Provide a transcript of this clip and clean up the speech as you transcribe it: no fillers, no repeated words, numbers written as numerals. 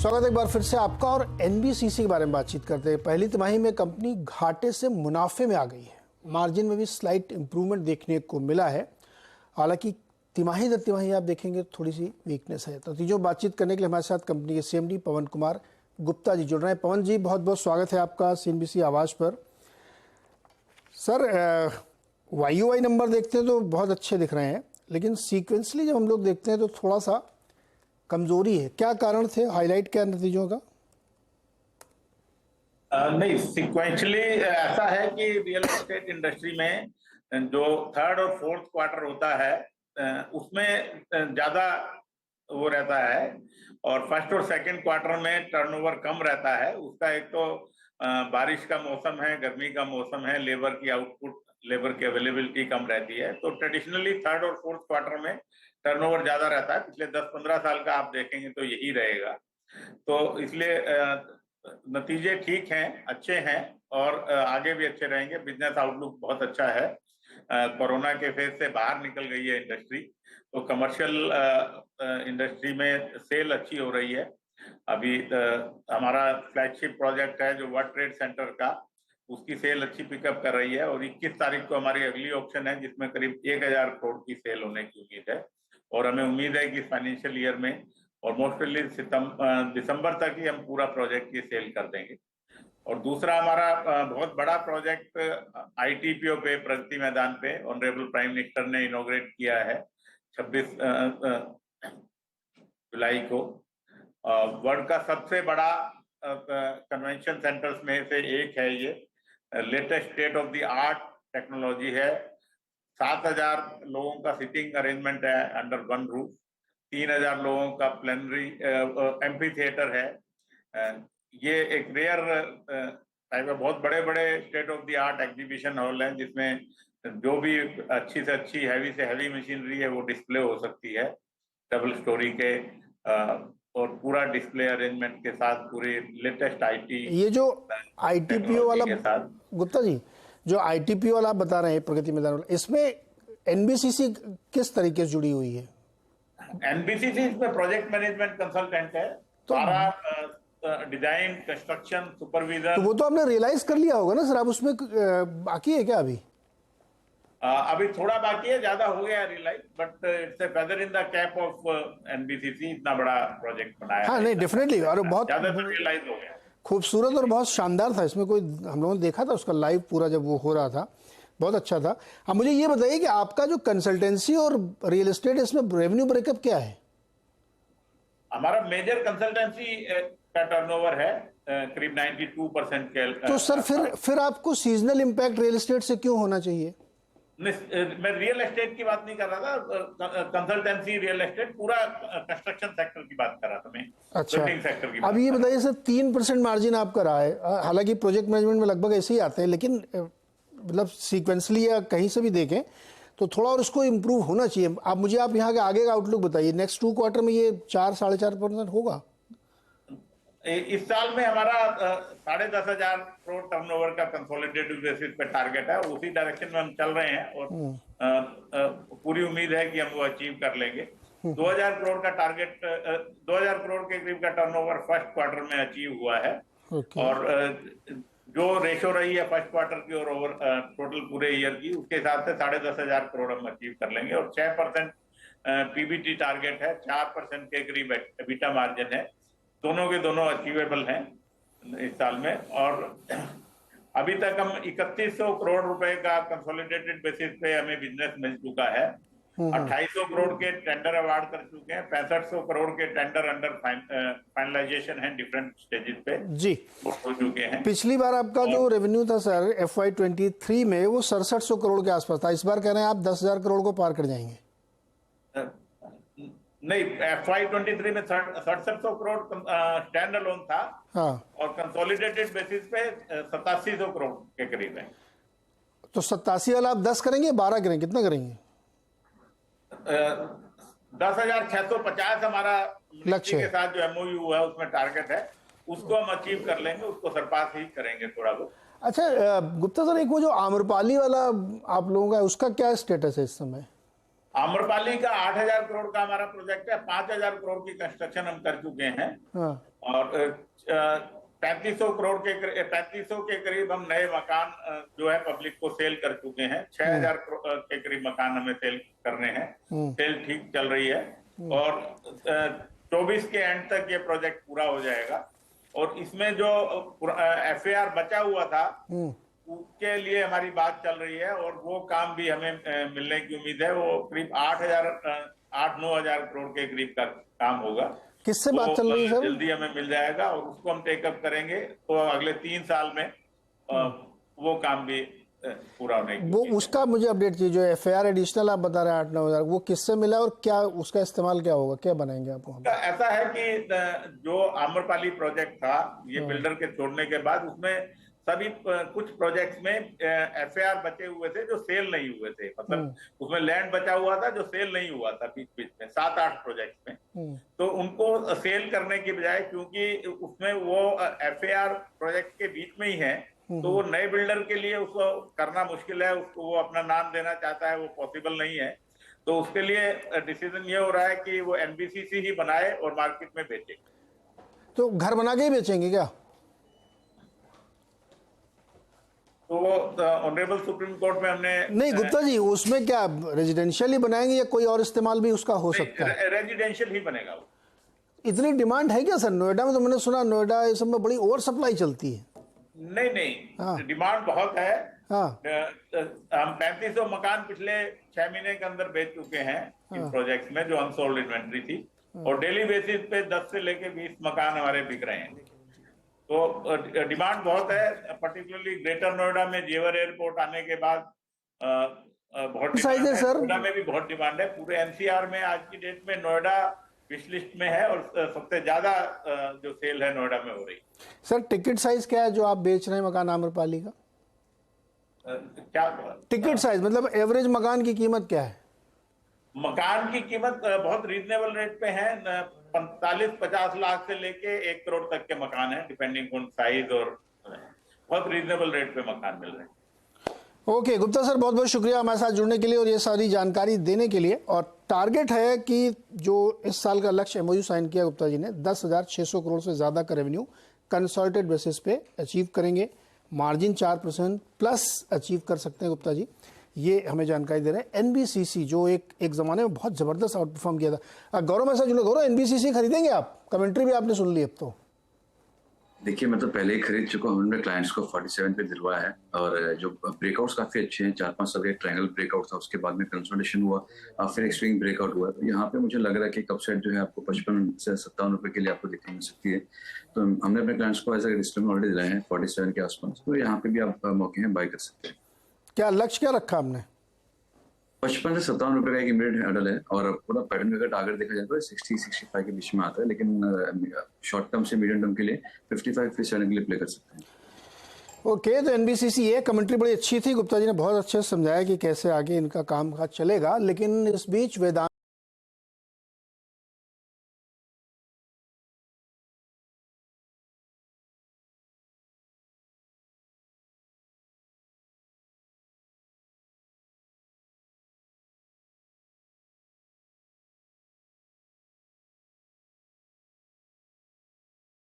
स्वागत है एक बार फिर से आपका। और एनबीसीसी के बारे में बातचीत करते हैं। पहली तिमाही में कंपनी घाटे से मुनाफे में आ गई है, मार्जिन में भी स्लाइट इंप्रूवमेंट देखने को मिला है। हालांकि तिमाही दर तिमाही आप देखेंगे थोड़ी सी वीकनेस है। तो तीजों बातचीत करने के लिए हमारे साथ कंपनी के सीएमडी पवन कुमार गुप्ता जी जुड़ रहे हैं। पवन जी, बहुत बहुत स्वागत है आपका सीएनबीसी आवाज़ पर। सर, वाईओवाई नंबर देखते हैं तो बहुत अच्छे दिख रहे हैं, लेकिन सीक्वेंसली जब हम लोग देखते हैं तो थोड़ा सा कमजोरी है। क्या कारण थे, हाईलाइट क्या नतीजों का? नहीं, सिक्वेंशली ऐसा है कि रियल एस्टेट इंडस्ट्री में जो थर्ड और फोर्थ क्वार्टर होता है उसमें ज्यादा वो रहता है, और फर्स्ट और सेकंड क्वार्टर में टर्नओवर कम रहता है। उसका एक तो बारिश का मौसम है, गर्मी का मौसम है, लेबर की आउटपुट, लेबर की अवेलेबिलिटी कम रहती है। तो ट्रेडिशनली थर्ड और फोर्थ क्वार्टर में टर्नओवर ज्यादा रहता है। पिछले 10-15 साल का आप देखेंगे तो यही रहेगा। तो इसलिए नतीजे ठीक हैं, अच्छे हैं, और आगे भी अच्छे रहेंगे। बिजनेस आउटलुक बहुत अच्छा है। कोरोना के फेज से बाहर निकल गई है इंडस्ट्री, तो कमर्शियल इंडस्ट्री में सेल अच्छी हो रही है। अभी हमारा फ्लैगशिप प्रोजेक्ट है जो वर्ल्ड ट्रेड सेंटर का, उसकी सेल अच्छी पिकअप कर रही है। और 21 तारीख को हमारी अगली ऑक्शन है जिसमें करीब 1000 करोड़ की सेल होने की उम्मीद है। और हमें उम्मीद है कि फाइनेंशियल ईयर में और मोस्टली दिसंबर तक ही हम पूरा प्रोजेक्ट की सेल कर देंगे। और दूसरा हमारा बहुत बड़ा प्रोजेक्ट आईटीपीओ पे, प्रगति मैदान पे ऑनरेबल प्राइम मिनिस्टर ने इनॉग्रेट किया है 26 जुलाई को। वर्ल्ड का सबसे बड़ा कन्वेंशन सेंटर्स में से एक है ये। Latest state of the art technology है। 7000 लोगों का सिटिंग अरेंजमेंट है अंडर वन रूफ। 3000 लोगों का प्लेनरी एम्फी थिएटर है। ये एक रेयर टाइप का बहुत बड़े बड़े state of the art exhibition hall है, जिसमें जो भी अच्छी से अच्छी हैवी से हैवी मशीनरी है वो डिस्प्ले हो सकती है, डबल स्टोरी के और पूरा डिस्प्ले अरेंजमेंट के साथ, पूरे लेटेस्ट आईटी। ये जो आईटीपीओ वाला गुप्ता जी, जो आईटीपीओ वाला आप बता रहे हैं प्रगति मैदान वाला, इसमें एनबीसीसी किस तरीके से जुड़ी हुई है? एनबीसीसी इसमें प्रोजेक्ट मैनेजमेंट कंसल्टेंट है। तो सारा डिजाइन, कंस्ट्रक्शन, सुपरविजन। तो वो तो आपने रियलाइज कर लिया होगा ना सर, आप उसमें बाकी है क्या अभी? अभी थोड़ा बाकी है, ज्यादा हो गया realise, but it's a feather in the cap of NBCC. इतना बड़ा प्रोजेक्ट बनाया। हाँ, नहीं, डेफिनेटली, और बहुत ज्यादा रियलाइज हो गया। खूबसूरत और बहुत शानदार था। इसमें कोई, हम लोगों ने देखा था उसका लाइव पूरा जब वो हो रहा था, बहुत अच्छा था। अब मुझे ये बताइए कि आपका जो कंसल्टेंसी और रियल एस्टेट, इसमें रेवेन्यू ब्रेकअप क्या है? हमारा मेजर कंसल्टेंसी का टर्नओवर है करीब 92% के। तो सर फिर आपको सीजनल इम्पैक्ट रियल एस्टेट से क्यों होना चाहिए? मैं रियल एस्टेट की बात नहीं कर रहा था, कंसल्टेंसी रियल एस्टेट, पूरा कंस्ट्रक्शन सेक्टर की बात कर रहा था मैं। अच्छा, सेक्टर की अब ये बताइए सर, 3% मार्जिन आपका रहा है। हालांकि प्रोजेक्ट मैनेजमेंट में लगभग ऐसे ही आते हैं, लेकिन मतलब सीक्वेंसली या कहीं से भी देखें तो थोड़ा और इसको इम्प्रूव होना चाहिए। आप मुझे यहाँ के आगे का आउटलुक बताइए। नेक्स्ट 2 क्वार्टर में ये 4-4.5% होगा? इस साल में हमारा 10,500 करोड़ टर्नओवर का कंसोलिडेटेड बेसिस पे टारगेट है, और उसी डायरेक्शन में हम चल रहे हैं। और पूरी उम्मीद है कि हम वो अचीव कर लेंगे। 2000 करोड़ का टारगेट, 2000 करोड़ के करीब का टर्नओवर फर्स्ट क्वार्टर में अचीव हुआ है। और जो रेशो रही है फर्स्ट क्वार्टर की और ओवर टोटल पूरे ईयर की, उसके हिसाब से 10,500 करोड़ हम अचीव कर लेंगे। और 6% पीबीटी टारगेट है, 4% के करीब एबिटा मार्जिन है। दोनों के दोनों अचीवेबल हैं इस साल में। और अभी तक हम 3100 करोड़ रुपए का कंसोलिडेटेड बेसिस पे हमें बिजनेस मिल चुका है। 2800 करोड़ के टेंडर अवार्ड कर चुके हैं। 6500 करोड़ के टेंडर अंडर फाइनलाइजेशन है, डिफरेंट स्टेजेस पे जी हो चुके हैं। पिछली बार आपका जो रेवेन्यू था सर FY23 में, वो 6700 करोड़ के आसपास था। इस बार कह रहे हैं आप 10,000 करोड़ को पार कर जाएंगे? नहीं, FY23 में 6700 करोड़ स्टैंड अलोन था। हाँ। और कंसोलिडेटेड बेसिस पे 8700 करोड़ के करीब है। तो 87 वाला आप 10 करेंगे, 12 करेंगे, कितना करेंगे? 10,650 हमारा लक्ष्य के साथ जो MOU हुआ है उसमें टारगेट है, उसको हम अचीव कर लेंगे, उसको सरपास ही करेंगे थोड़ा बहुत। अच्छा गुप्ता सर, एक वो जो आम्रपाली वाला आप लोगों का, उसका क्या स्टेटस है इस समय? आम्रपाली का 8,000 करोड़ का हमारा प्रोजेक्ट है। 5,000 करोड़ की कंस्ट्रक्शन हम कर चुके हैं। हाँ। और 3500 के करीब हम नए मकान जो है पब्लिक को सेल कर चुके हैं। 6,000 के करीब मकान हमें सेल करने हैं। सेल ठीक चल रही है और 24 के एंड तक ये प्रोजेक्ट पूरा हो जाएगा। और इसमें जो FAR बचा हुआ था उसके लिए हमारी बात चल रही है और वो काम भी हमें मिलने की उम्मीद है। वो करीब 8-9,000 करोड़ के करीब का काम होगा। किससे बात चल रही है सर? जल्दी हमें मिल जाएगा और उसको हम टेकअप करेंगे तो अगले 3 साल में वो काम भी पूरा होने की वो उसका मुझे अपडेट चाहिए। जो FAR एडिशनल आप बता रहे हैं 8-9,000, वो किससे मिला और क्या उसका इस्तेमाल क्या होगा, क्या बनाएंगे आप वहाँ? ऐसा है कि जो आम्रपाली प्रोजेक्ट था ये बिल्डर के छोड़ने के बाद उसमें सभी कुछ प्रोजेक्ट्स में FAR बचे हुए थे जो सेल नहीं हुए थे। मतलब उसमें लैंड बचा हुआ था जो सेल नहीं हुआ था बीच बीच में 7-8 प्रोजेक्ट्स में। तो उनको सेल करने की बजाय, क्योंकि उसमें वो FAR प्रोजेक्ट के बीच में ही है, तो वो नए बिल्डर के लिए उसको करना मुश्किल है। उसको वो अपना नाम देना चाहता है, वो पॉसिबल नहीं है। तो उसके लिए डिसीजन ये हो रहा है कि वो NBCC ही बनाए और मार्केट में बेचे। तो घर बना के ही बेचेंगे क्या? तो वो ऑनरेबल सुप्रीम कोर्ट में हमने नहीं गुप्ता जी, उसमें क्या रेजिडेंशियल ही बनाएंगे या कोई और इस्तेमाल भी उसका हो सकता है? रेजिडेंशियल ही बनेगा वो। इतनी डिमांड है क्या सर? नोएडा में तो मैंने सुना नोएडा इस सब में बड़ी ओवर सप्लाई चलती है। नहीं, डिमांड बहुत है। हाँ। हम 3500 मकान पिछले 6 महीने के अंदर बेच चुके हैं इन प्रोजेक्ट्स में जो अनसोल्ड इन्वेंट्री थी। और डेली बेसिस पे 10 से लेके 20 मकान हमारे बिक रहे हैं। तो डिमांड बहुत है, पर्टिकुलरली ग्रेटर नोएडा में जेवर एयरपोर्ट आने के बाद बहुत डिमांड है। नोएडा में भी बहुत डिमांड है। पूरे NCR में आज की डेट में नोएडा विश लिस्ट में है और सबसे ज्यादा जो सेल है नोएडा में हो रही। सर टिकट साइज क्या है जो आप बेच रहे हैं मकान आम्रपाली का? क्या टिकट साइज मतलब एवरेज मकान की कीमत क्या है? मकान की कीमत बहुत रीजनेबल रेट पे है। 45-50 लाख से लेके 1 करोड़ तक के मकान है, डिपेंडिंग ऑन साइज। और बहुत रीजनेबल रेट पे मकान मिल रहे हैं। ओके गुप्ता सर, बहुत बहुत शुक्रिया हमारे साथ जुड़ने के लिए और ये सारी जानकारी देने के लिए। और टारगेट है कि जो इस साल का लक्ष्य MOU साइन किया गुप्ता जी ने, 10,600 करोड़ से ज़्यादा का रेवेन्यू कंसोलिडेटेड बेसिस पे अचीव करेंगे। मार्जिन 4% प्लस अचीव कर सकते हैं गुप्ता जी, ये हमें जानकारी दे रहे हैं। NBCC जो एक ज़माने में बहुत ज़बरदस्त आउट परफॉर्म किया था। गौरव मेरे साथ जुड़े। गौरव, NBCC खरीदेंगे आप? कमेंट्री भी आपने सुन ली अब तो। देखिए, मैं तो पहले ही खरीद चुका हूँ। हमने क्लाइंट्स को 47 पे दिलवाया है और जो ब्रेकआउट्स काफी अच्छे हैं। 4-5 सब एक ट्रायंगल ब्रेकआउट था, उसके बाद में कंसोलिडेशन हुआ और फिर एक स्विंग ब्रेकआउट हुआ। तो यहाँ पे मुझे लग रहा है कि अपसाइड जो है आपको 55 से 57 रुपए के लिए आपको देखने मिल सकती है। तो हमने अपने क्लाइंट्स को ऐसा डिस्काउंट ऑलरेडी दिलाए हैं 47 के आसपास। तो यहाँ पे भी आप मौके हैं बाय कर सकते हैं। क्या लक्ष्य क्या रखा हमने? 55 से 57 रुपए का एक इमीडिएट हर्डल है और पूरा पैटर्न अगर टारगेट देखा जाए तो 60-65 के बीच में आता है। लेकिन शॉर्ट टर्म से मीडियम टर्म के लिए 55-57 के लिए प्ले कर सकते हैं। ओके, तो NBCC ये कमेंट्री बड़ी अच्छी थी। गुप्ता जी ने बहुत अच्छे से समझाया कि कैसे आगे इनका काम चलेगा। लेकिन इस बीच वेदांत